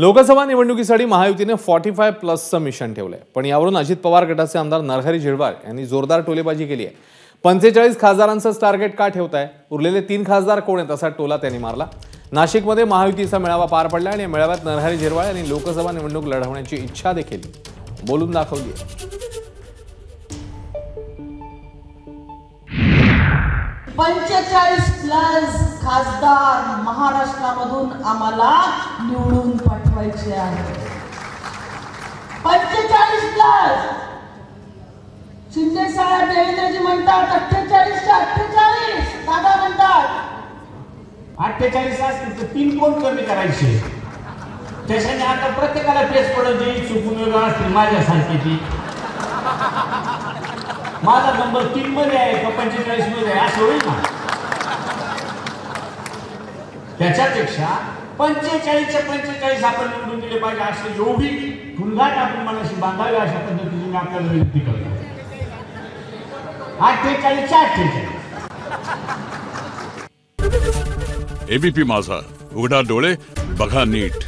लोकसभा निवडणुकीसाठी महायुतीने 45+ मिशन ठेवलंय, पण यावरून अजित पवार गटाचे आमदार नरहरी झिरवाळ यांनी जोरदार टोलेबाजी केली आहे। 45 खासदारांचं टार्गेट का ठेवताय, उरलेले 3 खासदार कोण आहेत असा टोला त्यांनी मारला। नाशिकमध्ये महायुतीचा मेळावा पार पडला आणि मेळाव्यात नरहरी झिरवाळ यांनी लोकसभा निवडणूक लढवण्याची इच्छा देखील बोलून दाखवली आहे। 45+ खासदार महाराष्ट्रामधून आम्हाला निवडून पाठवायचे आहेत। 45+। शिंदे साहेब देवेंद्रजी म्हणतात 48 दादा म्हणतात 48 असतील तर 3 कोण कमी करायचे। त्याच्याने आता प्रत्येकाला पेच पडत येईल, चुकून वेगळं असतील माझ्यासारखी ती माझा नंबर 3 मध्ये आहे का 45 मध्ये आहे असं होईल ना। त्याच्यापेक्षा 45च्या 45 आपण निवडून दिले पाहिजे अशी एवढी फुलगाट आपण मनाशी बांधावी अशा पद्धतीने मी आपल्याला विनंती करतो। 48च्या 48। एबीपी माझा, उघडा डोळे बघा नीट।